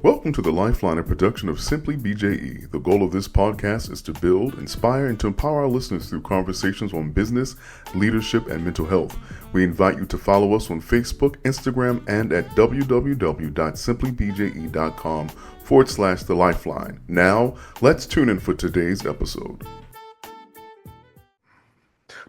Welcome to the Lifeline, a production of Simply BJE. The goal of this podcast is to build, inspire, and to empower our listeners through conversations on business, leadership, and mental health. We invite you to follow us on Facebook, Instagram, and at www.simplybje.com/the Lifeline. Now, let's tune in for today's episode.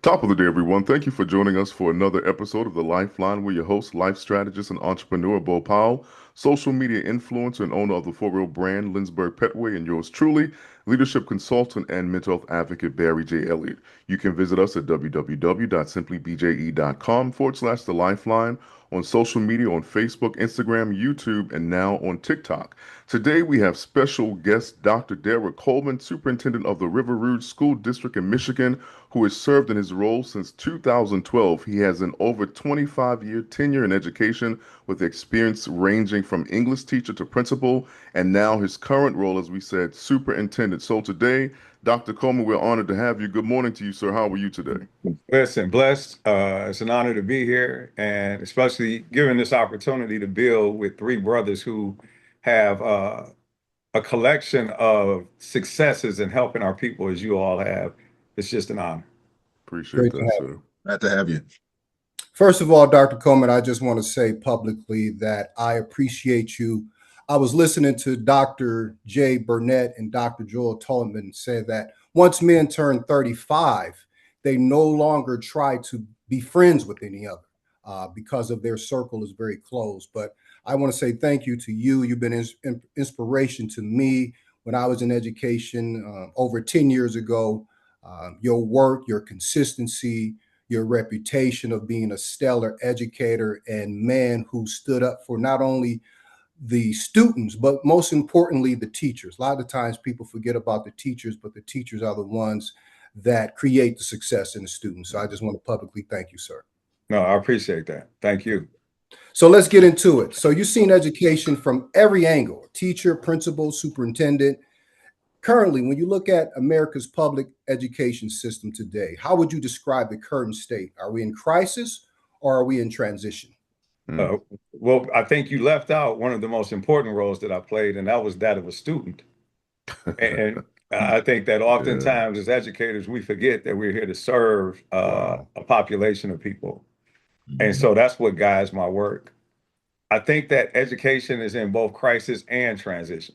Top of the day, everyone. Thank you for joining us for another episode of The Lifeline. We're your host, life strategist, and entrepreneur, Bo Powell, social media influencer and owner of the For Real brand, Lindsberg Petway, and yours truly, leadership consultant and mental health advocate, Barry J. Elliott. You can visit us at www.simplybje.com/The Lifeline, on social media on Facebook, Instagram, YouTube, and now on TikTok. Today we have special guest Dr. Derrick Coleman, Superintendent of the Rouge School District in Michigan, who has served in his role since 2012. He has an over 25-year tenure in education with experience ranging from English teacher to principal, and now his current role, as we said, superintendent. So today, Dr. Coleman, we're honored to have you. Good morning to you, sir. How are you today? Listen, blessed. It's an honor to be here, and especially given this opportunity to build with three brothers who have a collection of successes in helping our people as you all have. It's just an honor. Appreciate that, sir. Glad to have you. First of all, Dr. Coleman, I just want to say publicly that I appreciate you. I was listening to Dr. Jay Burnett and Dr. Joel Tolman say that once men turn 35, they no longer try to be friends with any other because of their circle is very close. But I want to say thank you to you. You've been inspiration to me when I was in education over 10 years ago. Your work, your consistency, your reputation of being a stellar educator and man who stood up for not only the students, but most importantly, the teachers. A lot of times people forget about the teachers, but the teachers are the ones that create the success in the students. So I just want to publicly thank you, sir. No, I appreciate that. Thank you. So let's get into it. So you've seen education from every angle, teacher, principal, superintendent. Currently, when you look at America's public education system today, how would you describe the current state? Are we in crisis or are we in transition? Well, I think you left out one of the most important roles that I played, and that was that of a student. And I think that oftentimes as educators, we forget that we're here to serve a population of people. And so that's what guides my work. I think that education is in both crisis and transition,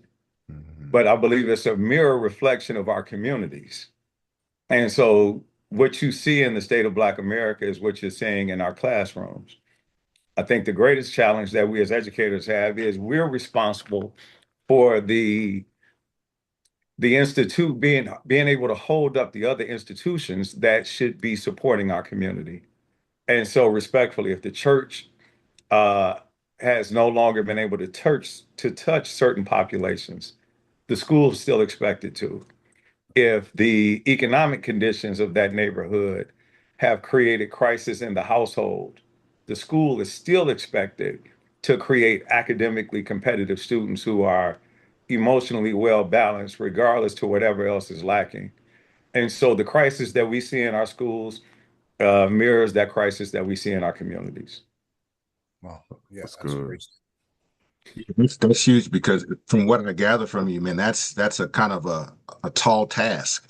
but I believe it's a mirror reflection of our communities. And so what you see in the state of Black America is what you're seeing in our classrooms. I think the greatest challenge that we as educators have is we're responsible for the institute being able to hold up the other institutions that should be supporting our community. And so respectfully, if the church has no longer been able to touch certain populations, the school is still expected to. If the economic conditions of that neighborhood have created crisis in the household, the school is still expected to create academically competitive students who are emotionally well balanced, regardless to whatever else is lacking. And so the crisis that we see in our schools mirrors that crisis that we see in our communities. Wow, yeah, that's good. Great. That's huge because from what I gather from you, man, that's a kind of a tall task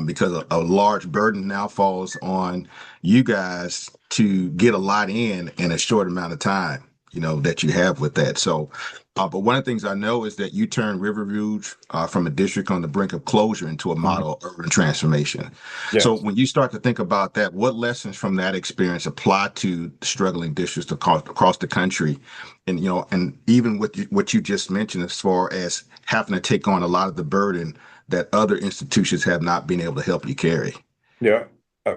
because a large burden now falls on you guys to get a lot in a short amount of time, that you have with that. So, but one of the things I know is that you turned River Rouge from a district on the brink of closure into a model of urban transformation. Yes. So when you start to think about that, what lessons from that experience apply to struggling districts across the country? And, and even with what you just mentioned as far as having to take on a lot of the burden that other institutions have not been able to help you carry. Yeah.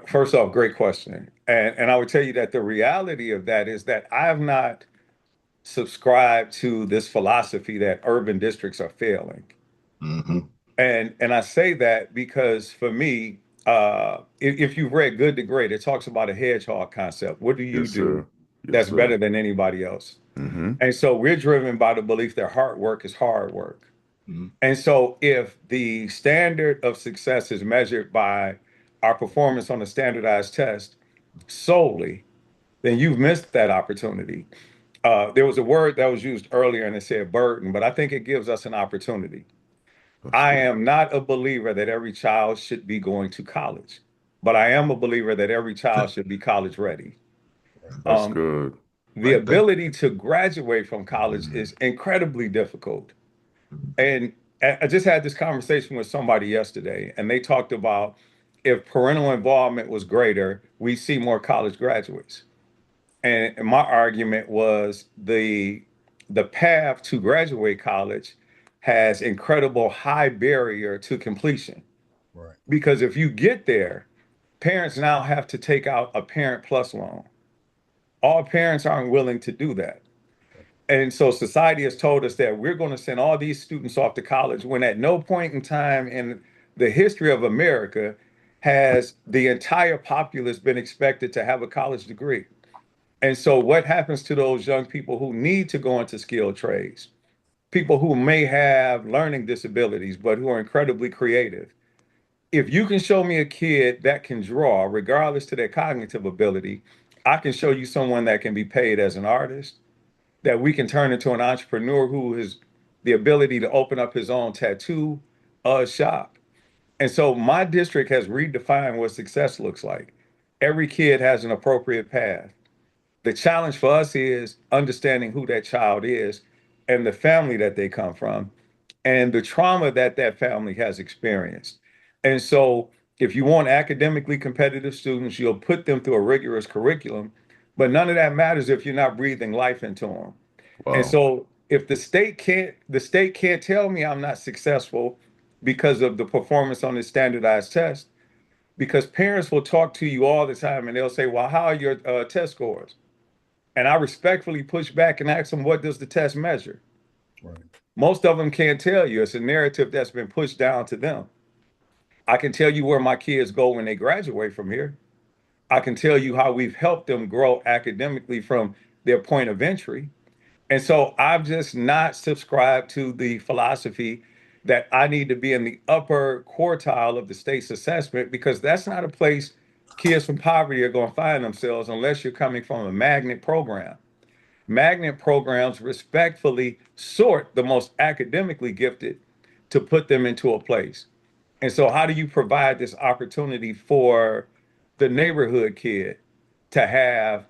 First off, great question. And I would tell you that the reality of that is that I have not subscribed to this philosophy that urban districts are failing. Mm-hmm. And I say that because for me, if you've read Good to Great, it talks about a hedgehog concept. What do you do that's better than anybody else? Mm-hmm. And so we're driven by the belief that hard work is hard work. Mm-hmm. And so if the standard of success is measured by our performance on a standardized test solely, then you've missed that opportunity. There was a word that was used earlier and it said burden, but I think it gives us an opportunity. That's I good. am not a believer that every child should be going to college, but I am a believer that every child should be college ready. That's Um, good. the Right. ability to graduate from college Mhm. is incredibly difficult. And I just had this conversation with somebody yesterday, and they talked about if parental involvement was greater, we see more college graduates. And my argument was the path to graduate college has incredible high barrier to completion. Right. Because if you get there, parents now have to take out a parent plus loan. All parents aren't willing to do that. And so society has told us that we're going to send all these students off to college when at no point in time in the history of America has the entire populace been expected to have a college degree. And so what happens to those young people who need to go into skilled trades? People who may have learning disabilities, but who are incredibly creative. If you can show me a kid that can draw, regardless to their cognitive ability, I can show you someone that can be paid as an artist, that we can turn into an entrepreneur who has the ability to open up his own tattoo shop. And so my district has redefined what success looks like. Every kid has an appropriate path. The challenge for us is understanding who that child is and the family that they come from and the trauma that that family has experienced. And so, if you want academically competitive students, you'll put them through a rigorous curriculum, but none of that matters if you're not breathing life into them. And Wow. so, if the state can't tell me I'm not successful because of the performance on this standardized test, because parents will talk to you all the time and they'll say, "Well, how are your test scores?" And I respectfully push back and ask them, what does the test measure? Right. Most of them can't tell you. It's a narrative that's been pushed down to them. I can tell you where my kids go when they graduate from here. I can tell you how we've helped them grow academically from their point of entry. And so I've just not subscribed to the philosophy that I need to be in the upper quartile of the state's assessment because that's not a place kids from poverty are going to find themselves unless you're coming from a magnet program. Magnet programs respectfully sort the most academically gifted to put them into a place. And so, how do you provide this opportunity for the neighborhood kid to have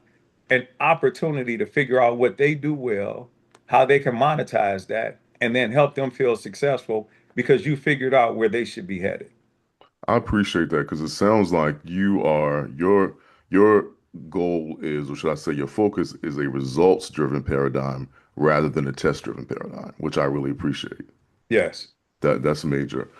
an opportunity to figure out what they do well, how they can monetize that, and then help them feel successful because you figured out where they should be headed? I appreciate that because it sounds like your goal is, or should I say, your focus is a results-driven paradigm rather than a test-driven paradigm, which I really appreciate. Yes. That's major.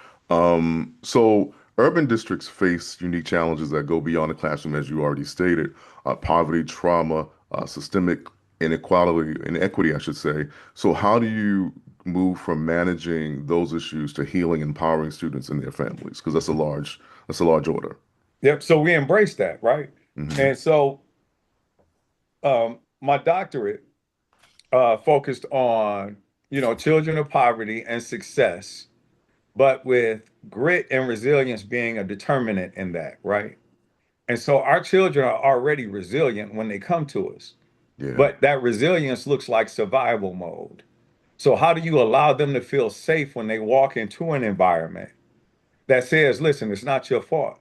So urban districts face unique challenges that go beyond the classroom, as you already stated. Poverty, trauma, systemic inequity, I should say. So how do you move from managing those issues to healing, empowering students and their families? Because that's a large order. Yep. So we embrace that, right? Hmm. And so my doctorate focused on, children of poverty and success, but with grit and resilience being a determinant in that, right? And so our children are already resilient when they come to us, Yeah. but that resilience looks like survival mode. So how do you allow them to feel safe when they walk into an environment that says, listen, it's not your fault?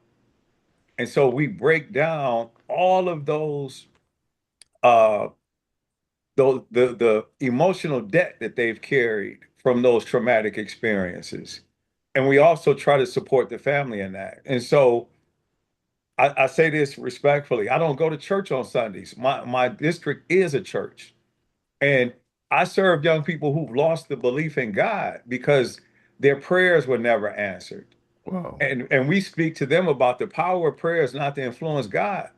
And so we break down all of uh the emotional debt that they've carried from those traumatic experiences. And we also try to support the family in that. And so I say this respectfully. I don't go to church on Sundays. My district is a church. And I serve young people who've lost the belief in God because their prayers were never answered. Wow. And we speak to them about the power of prayer is not to influence God.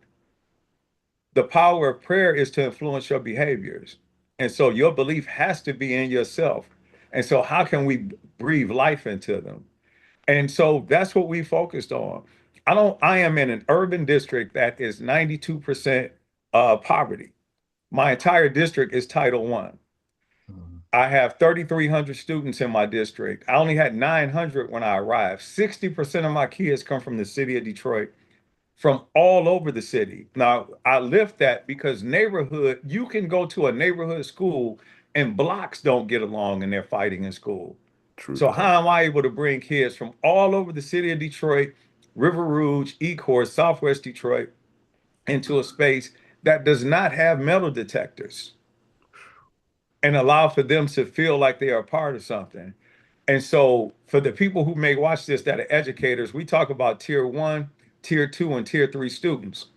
The power of prayer is to influence your behaviors. And so your belief has to be in yourself. And so how can we breathe life into them? And so that's what we focused on. I am in an urban district that is 92% poverty. My entire district is Title One. Mhm. I have 3,300 students in my district. I only had 900 when I arrived. 60% of my kids come from the city of Detroit. from all over the city. Now, I lift that because you can go to a neighborhood school and blocks don't get along and they're fighting in school. True So that. how am I able to bring kids from all over the city of Detroit, River Rouge, Ecorse, Southwest Detroit, into a space that does not have metal detectors and allow for them to feel like they are a part of something? And so for the people who may watch this that are educators, we talk about tier one, tier two, and tier three students.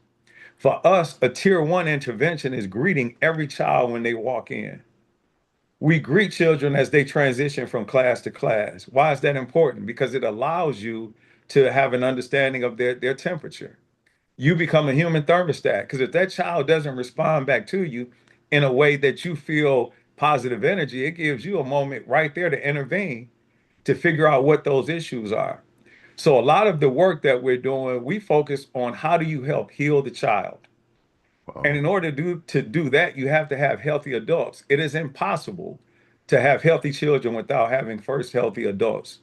For us, a tier one intervention is greeting every child when they walk in. We greet children as they transition from class to class. Why is that important? Because it allows you to have an understanding of their temperature. You become a human thermostat, because if that child doesn't respond back to you in a way that you feel positive energy, it gives you a moment right there to intervene to figure out what those issues are. So a lot of the work that we're doing, we focus on how do you help heal the child. And Wow. in order to do that, you have to have healthy adults. It is impossible to have healthy children without having first healthy adults.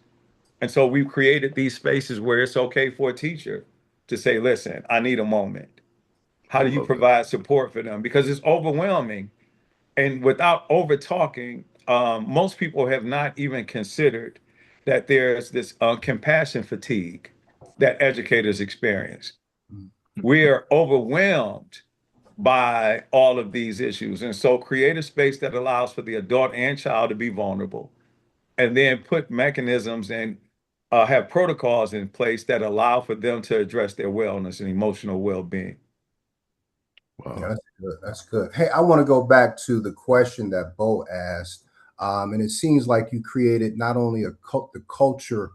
And so we've created these spaces where it's okay for a teacher to say, listen, I need a moment. I How do you love that. provide support for them? Because it's overwhelming. And without over talking, most people have not even considered that there's this compassion fatigue that educators experience. We are overwhelmed by all of these issues. And so create a space that allows for the adult and child to be vulnerable, and then put mechanisms and have protocols in place that allow for them to address their wellness and emotional well-being. Yeah, Wow. that's good. That's good. Hey, I want to go back to the question that Bo asked. And it seems like you created not only the culture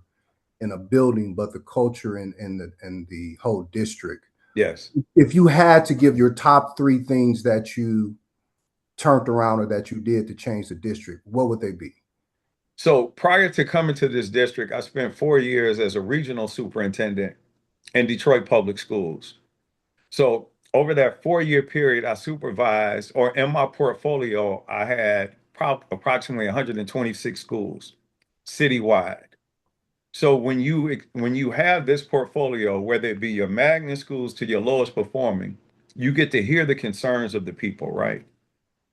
in a building, but the culture in the whole district. Yes. If you had to give your top three things that you turned around or that you did to change the district, what would they be? So prior to coming to this district, I spent 4 years as a regional superintendent in Detroit Public Schools. So over that 4 year period, I supervised, or in my portfolio, I had approximately 126 schools citywide. So when you have this portfolio, whether it be your magnet schools to your lowest performing, you get to hear the concerns of the people, right?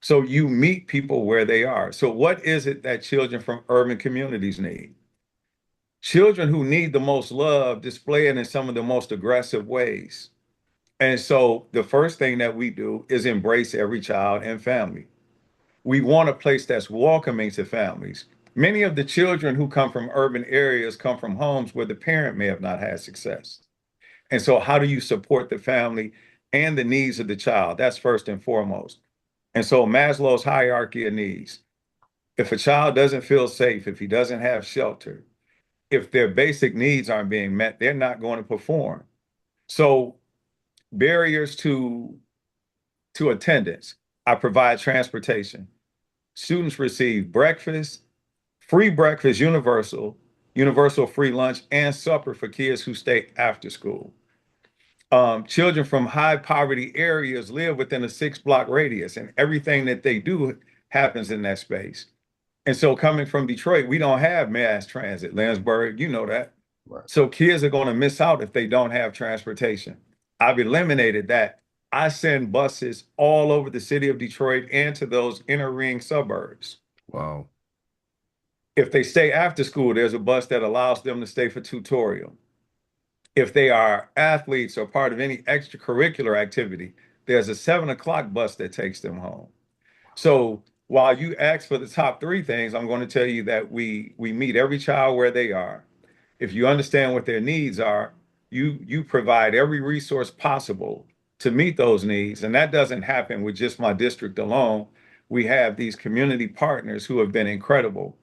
So you meet people where they are. So what is it that children from urban communities need? Children who need the most love display it in some of the most aggressive ways. And so the first thing that we do is embrace every child and family. We want a place that's welcoming to families. Many of the children who come from urban areas come from homes where the parent may have not had success. And so, how do you support the family and the needs of the child? That's first and foremost. And so, Maslow's hierarchy of needs. If a child doesn't feel safe, if he doesn't have shelter, if their basic needs aren't being met, they're not going to perform. So, barriers to attendance. I provide transportation. Students receive breakfast, free breakfast, universal free lunch, and supper for kids who stay after school. Children from high poverty areas live within a 6 block radius, and everything that they do happens in that space. And so, coming from Detroit, we don't have mass transit. Lansburg, you know that. Right. So, kids are going to miss out if they don't have transportation. I've eliminated that. I send buses all over the city of Detroit and to those inner ring suburbs. Wow. If they stay after school, there's a bus that allows them to stay for tutorial. If they are athletes or part of any extracurricular activity, there's a 7 o'clock bus that takes them home. So while you ask for the top three things, I'm going to tell you that we meet every child where they are. If you understand what their needs are, you provide every resource possible to meet those needs. And that doesn't happen with just my district alone. We have these community partners who have been incredible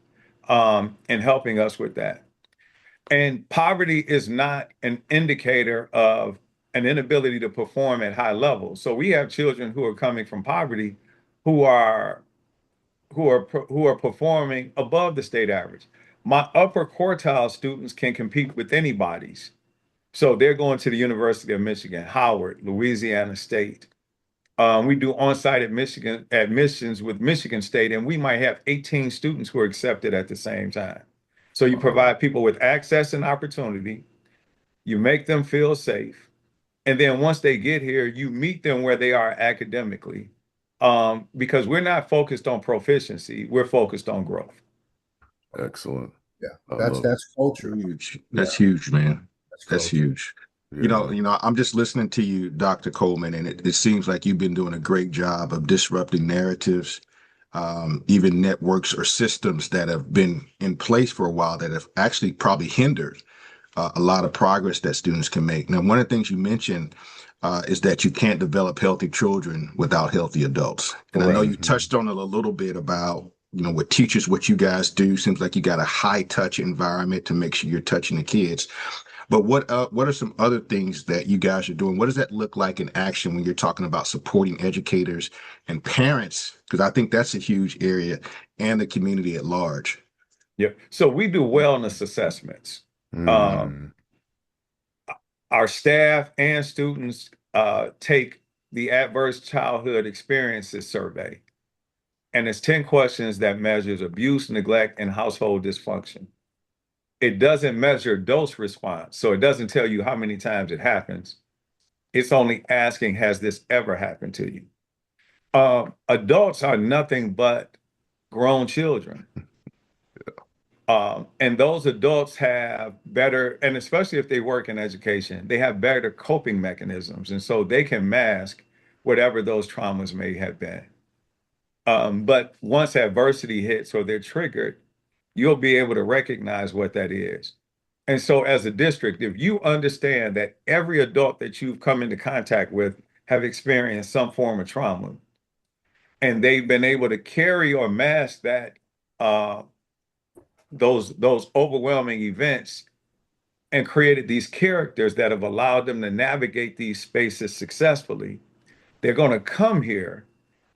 in helping us with that. And poverty is not an indicator of an inability to perform at high levels. So we have children who are coming from poverty who are who are performing above the state average. My upper quartile students can compete with anybody's. So they're going to the University of Michigan, Howard, Louisiana State. We do on-site admissions with Michigan State, and we might have 18 students who are accepted at the same time. So you Wow. provide people with access and opportunity. You make them feel safe. And then once they get here, you meet them where they are academically. Because we're not focused on proficiency, we're focused on growth. Excellent. Yeah, I love it. that's culture. Huge. That's huge, man. That's culture. huge. Yeah. I'm just listening to you, Dr. Coleman, and it seems like you've been doing a great job of disrupting narratives, even networks or systems that have been in place for a while that have actually probably hindered a lot of progress that students can make. Now, one of the things you mentioned is that you can't develop healthy children without healthy adults. And I know Correct. you touched on it a little bit about, with teachers, what you guys do. Seems like you got a high touch environment to make sure you're touching the kids. But what are some other things that you guys are doing? What does that look like in action when you're talking about supporting educators and parents? Because I think that's a huge area, and the community at large. Yeah. So we do wellness assessments. Um, Mm. our staff and students take the Adverse Childhood Experiences Survey. And it's 10 questions that measures abuse, neglect, and household dysfunction. It doesn't measure dose response. So it doesn't tell you how many times it happens. It's only asking, has this ever happened to you? Adults are nothing but grown children. And those adults have better, and especially if they work in education, they have better coping mechanisms. And so they can mask whatever those traumas may have been. But once adversity hits or they're triggered, you'll be able to recognize what that is. And so as a district, if you understand that every adult that you've come into contact with have experienced some form of trauma, and they've been able to carry or mask that uh, those overwhelming events and created these characters that have allowed them to navigate these spaces successfully, they're going to come here,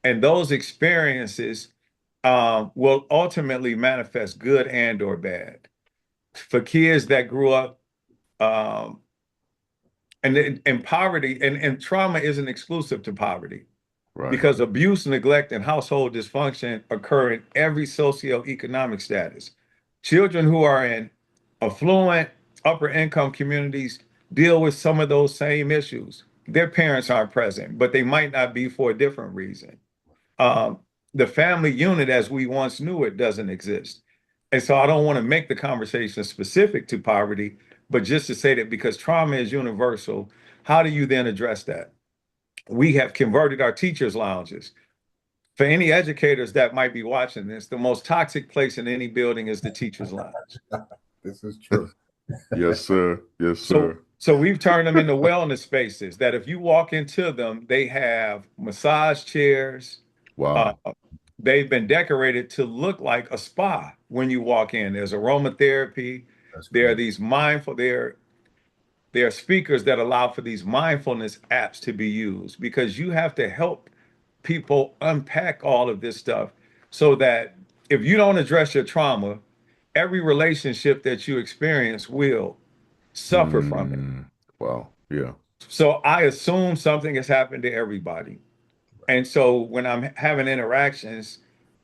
and those experiences will ultimately manifest good and or bad. For kids that grew up um, and in poverty, and trauma isn't exclusive to poverty, Right. because abuse, neglect, and household dysfunction occur in every socioeconomic status. Children who are in affluent, upper income communities deal with some of those same issues. Their parents aren't present, but they might not be for a different reason. Um, the family unit as we once knew it doesn't exist. And so I don't want to make the conversation specific to poverty, but just to say that because trauma is universal, how do you then address that? We have converted our teachers' lounges. For any educators that might be watching this, the most toxic place in any building is the teacher's lounge. This is true. Yes, sir. Yes, So, sir. so we've turned them into wellness spaces that if you walk into them, they have massage chairs. Uh, Wow. they've been decorated to look like a spa when you walk in. There's aromatherapy. That's There are great. these mindful, there are speakers that allow for these mindfulness apps to be used because you have to help people unpack all of this stuff so that if you don't address your trauma, every relationship that you experience will suffer from it. Mm. Wow. Yeah. So I assume something has happened to everybody. And so when I'm having interactions,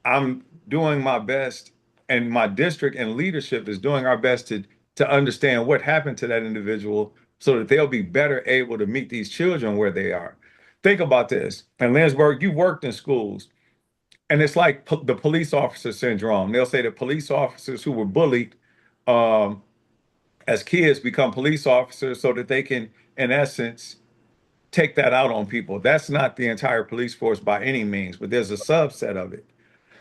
I'm doing my best, and my district and leadership is doing our best to understand what happened to that individual so that they'll be better able to meet these children where they are. Think about this. In Lynchburg, you worked in schools, and it's like the police officer syndrome. They'll say that police officers who were bullied um, as kids become police officers so that they can, in essence, take that out on people. That's not the entire police force by any means, but there's a subset of it.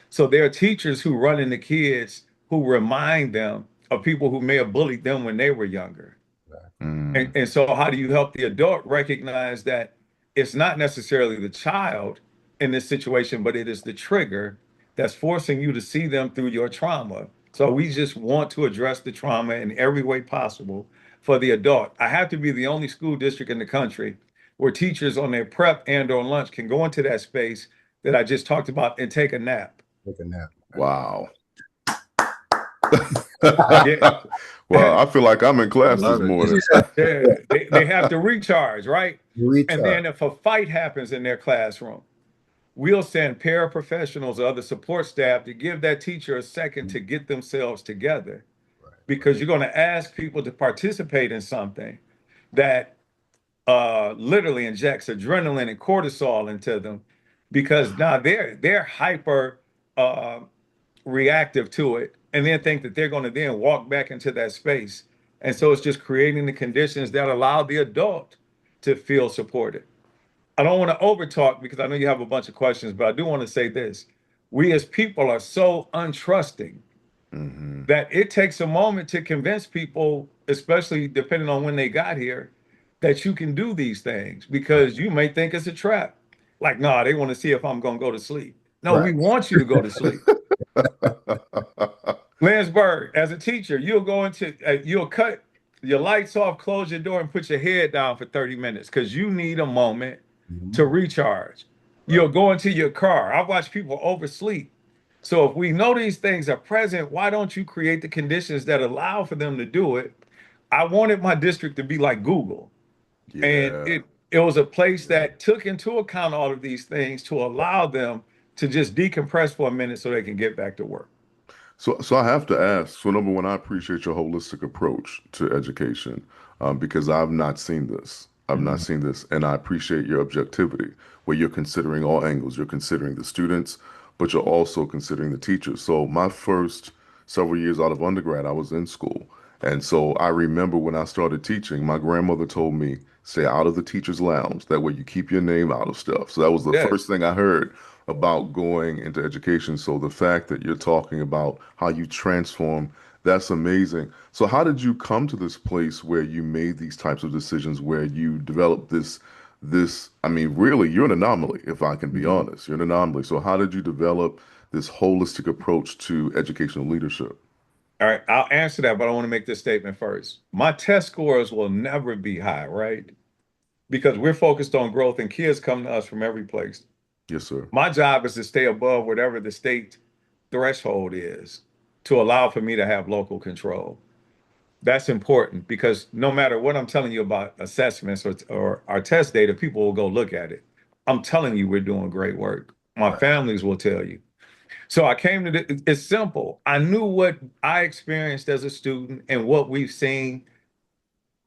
So there are teachers who run into kids who remind them of people who may have bullied them when they were younger. And, Mm. and so how do you help the adult recognize that it's not necessarily the child in this situation, but it is the trigger that's forcing you to see them through your trauma. So we just want to address the trauma in every way possible for the adult. I have to be the only school district in the country where teachers on their prep and on lunch can go into that space that I just talked about and take a nap. Take a nap. Wow. Yeah. Wow. I feel like I'm in I class this love it. morning. Yeah, they have to recharge, right? And Recharge. then if a fight happens in their classroom, we'll send paraprofessionals or other support staff to give that teacher a second to get themselves together because you're going to ask people to participate in something that literally injects adrenaline and cortisol into them because now they're hyper uh, reactive to it, and then think that they're going to then walk back into that space. And so it's just creating the conditions that allow the adult to feel supported. I don't want to overtalk because I know you have a bunch of questions, but I do want to say this. We as people are so untrusting Mm-hmm. that it takes a moment to convince people, especially depending on when they got here, that you can do these things because you may think it's a trap. Like, nah, they want to see if I'm going to go to sleep. No, we Right. want you to go to sleep. Lansburg, as a teacher, you'll go into, you'll cut your lights off, close your door, and put your head down for 30 minutes because you need a moment to Mhm. recharge. Right. You'll go into your car. I've watched people oversleep. So if we know these things are present, why don't you create the conditions that allow for them to do it? I wanted my district to be like Google. And Yeah. it was a place Yeah. that took into account all of these things to allow them to just decompress for a minute so they can get back to work. So I have to ask. So number one, I appreciate your holistic approach to education because I've not seen this. I've not Mhm. seen this, and I appreciate your objectivity, where you're considering all angles. You're considering the students, but you're also considering the teachers. So my first several years out of undergrad, I was in school, and so I remember when I started teaching, my grandmother told me, "Stay out of the teacher's lounge. That way, you keep your name out of stuff." So that was the Yes. first thing I heard about going into education. So the fact that you're talking about how you transform, that's amazing. So how did you come to this place where you made these types of decisions, where you developed this, I mean, really, you're an anomaly, if I can be Mhm. honest. You're an anomaly. So how did you develop this holistic approach to educational leadership? All right, I'll answer that, but I want to make this statement first. My test scores will never be high, right? Because we're focused on growth and kids come to us from every place. Yes, sir. My job is to stay above whatever the state threshold is to allow for me to have local control. That's important because no matter what I'm telling you about assessments or our test data, people will go look at it. I'm telling you, we're doing great work. My Right. families will tell you. So I came to it's simple. I knew what I experienced as a student and what we've seen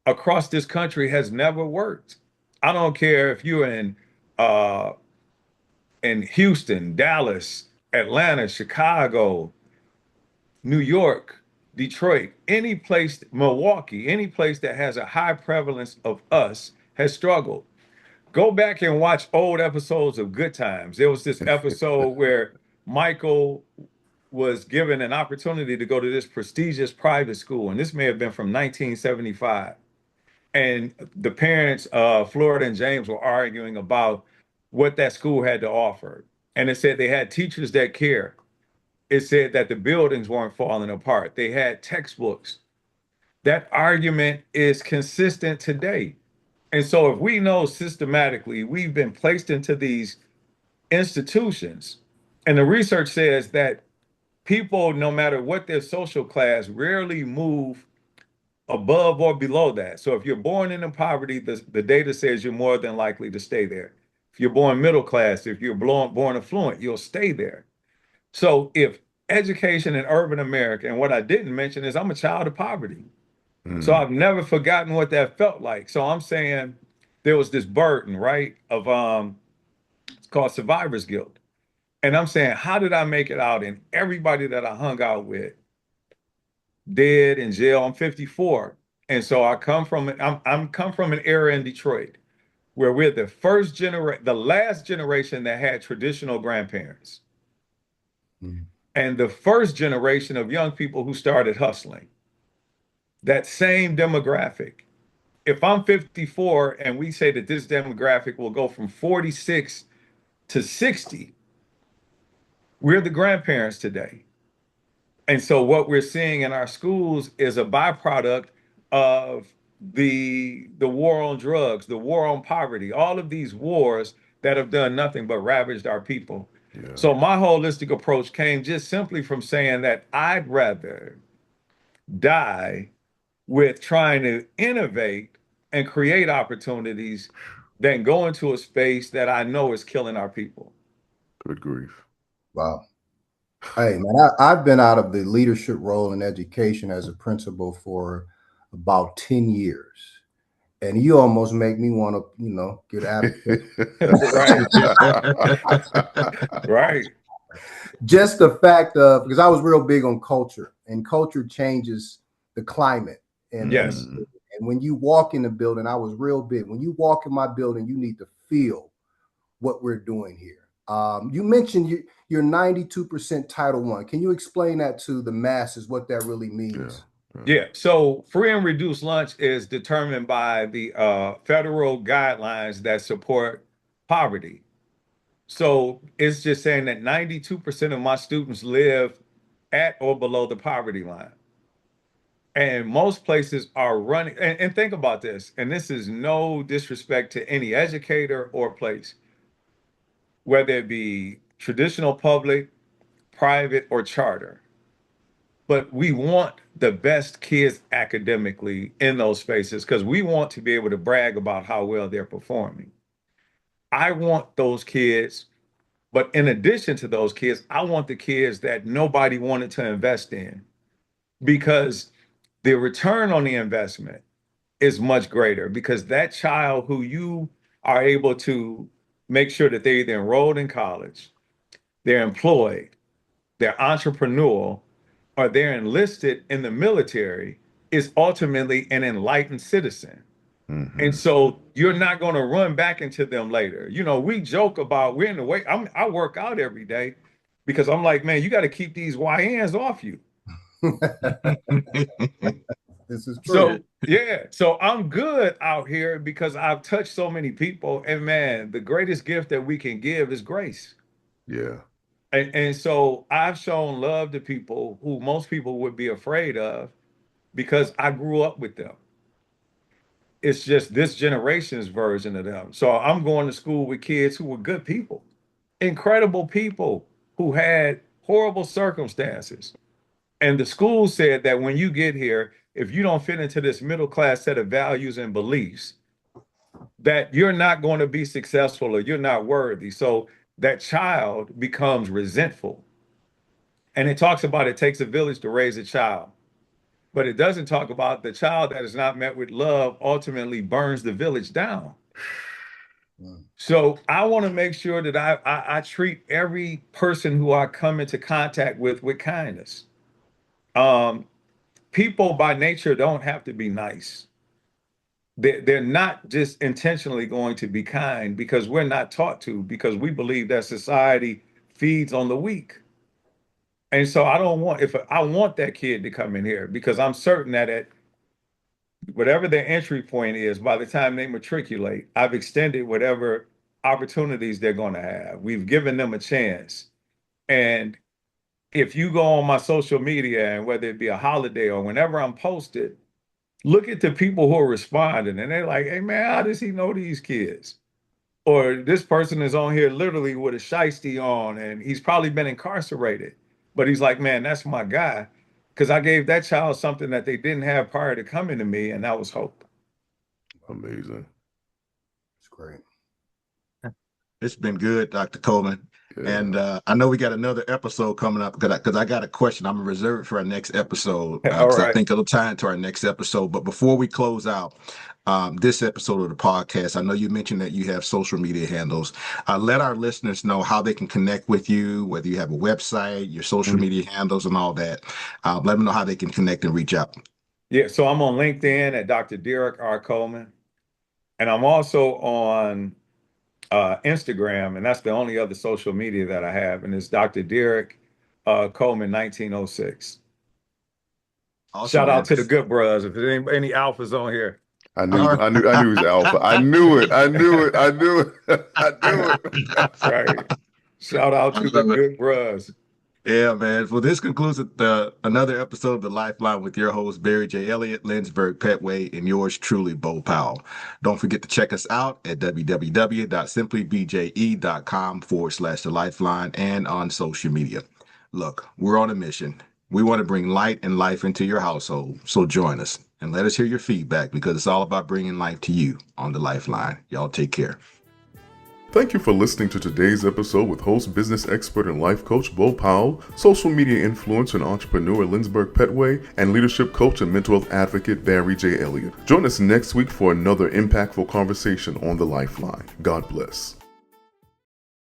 across this country has never worked. I don't care if you're uh, in Houston, Dallas, Atlanta, Chicago, New York, Detroit, any place, Milwaukee, any place that has a high prevalence of us has struggled. Go back and watch old episodes of Good Times. There was this episode where Michael was given an opportunity to go to this prestigious private school, and this may have been from 1975. And the parents, Florida and James, were arguing about what that school had to offer. And it said they had teachers that care. It said that the buildings weren't falling apart. They had textbooks. That argument is consistent today. And so if we know systematically we've been placed into these institutions, and the research says that people, no matter what their social class, rarely move above or below that. So if you're born into poverty, the data says you're more than likely to stay there. If you're born middle class, if you're born affluent, you'll stay there. So if education in urban America, and what I didn't mention is I'm a child of poverty. So Mm, I've never forgotten what that felt like. So I'm saying there was this burden, right, of it's called survivor's guilt. And I'm saying, how did I make it out? And everybody that I hung out with, dead in jail. I'm 54. And so I'm come from an era in Detroit where we're the first generation, the last generation that had traditional grandparents, Mhm. and the first generation of young people who started hustling. That same demographic. If I'm 54 and we say that this demographic will go from 46 to 60, we're the grandparents today. And so what we're seeing in our schools is a byproduct of the war on drugs, the war on poverty, all of these wars that have done nothing but ravaged our people. yeah. So my holistic approach came just simply from saying that I'd rather die with trying to innovate and create opportunities than go into a space that I know is killing our people. Good grief. Wow. Hey, man, I've been out of the leadership role in education as a principal for about 10 years. And you almost make me want to, get advocate. Right. Right. Just the fact of, because I was real big on culture, and culture changes the climate. Yes. And when you walk in the building, I was real big. When you walk in my building, you need to feel what we're doing here. You mentioned you're 92% Title One. Can you explain that to the masses, what that really means? Yeah. So free and reduced lunch is determined by the federal guidelines that support poverty. So it's just saying that 92% of my students live at or below the poverty line. And most places are running, and think about this, and this is no disrespect to any educator or place, whether it be traditional public, private, or charter. But we want the best kids academically in those spaces because we want to be able to brag about how well they're performing. I want those kids, but in addition to those kids, I want the kids that nobody wanted to invest in because the return on the investment is much greater because that child who you are able to make sure that they're either enrolled in college, they're employed, they're entrepreneurial, or they're enlisted in the military is ultimately an enlightened citizen. And so you're not going to run back into them later. You know, we joke about we're in the way. I work out every day because I'm like, man, you got to keep these YNs off you. This is true. So yeah, so I'm good out here because I've touched so many people. And man, the greatest gift that we can give is grace. Yeah. And so I've shown love to people who most people would be afraid of because I grew up with them. It's just this generation's version of them. So I'm going to school with kids who were good people, incredible people who had horrible circumstances. And the school said that when you get here, if you don't fit into this middle class set of values and beliefs, that you're not going to be successful or you're not worthy. So that child becomes resentful. And it talks about it takes a village to raise a child. But it doesn't talk about the child that is not met with love ultimately burns the village down. So I want to make sure that I treat every person who I come into contact with kindness. Um, People by nature don't have to be nice. They're not just intentionally going to be kind because we're not taught to, because we believe that society feeds on the weak. And so I don't want, if I want that kid to come in here because I'm certain that at whatever their entry point is, by the time they matriculate, I've extended whatever opportunities they're going to have. We've given them a chance. And if you go on my social media and whether it be a holiday or whenever I'm posted, look at the people who are responding and they're like, hey man, how does he know these kids? Or this person is on here literally with a shiesty on and he's probably been incarcerated. But he's like, man, that's my guy. Because I gave that child something that they didn't have prior to coming to me, and that was hope. Amazing. It's great. It's been good, Dr. Coleman. Yeah. And I know we got another episode coming up because I got a question. I'm going to reserve it for our next episode All because I right. think it'll tie into our next episode. But before we close out this episode of the podcast, I know you mentioned that you have social media handles. Let our listeners know how they can connect with you, whether you have a website, your social media handles, and all that. Let them know how they can connect and reach out. Yeah, so I'm on LinkedIn at Dr. Derrick R. Coleman. And I'm also on Instagram, and that's the only other social media that I have, and it's Dr. Derrick Coleman 1906. Awesome, Shout man. out to the good brothers. If there's any alphas on here. I knew he was alpha. I knew it. I knew it. I knew it. I knew it. That's right. Shout out to the good brothers. Yeah, man. Well, this concludes another episode of The Lifeline with your host, Barry J. Elliott, Lindsberg Petway, and yours truly, Bo Powell. Don't forget to check us out at www.simplybje.com/The Lifeline and on social media. Look, we're on a mission. We want to bring light and life into your household. So join us and let us hear your feedback because it's all about bringing life to you on The Lifeline. Y'all take care. Thank you for listening to today's episode with host, business expert, and life coach Bo Powell, social media influencer and entrepreneur Lindsberg Petway, and leadership coach and mental health advocate Barry J. Elliott. Join us next week for another impactful conversation on the Lifeline. God bless.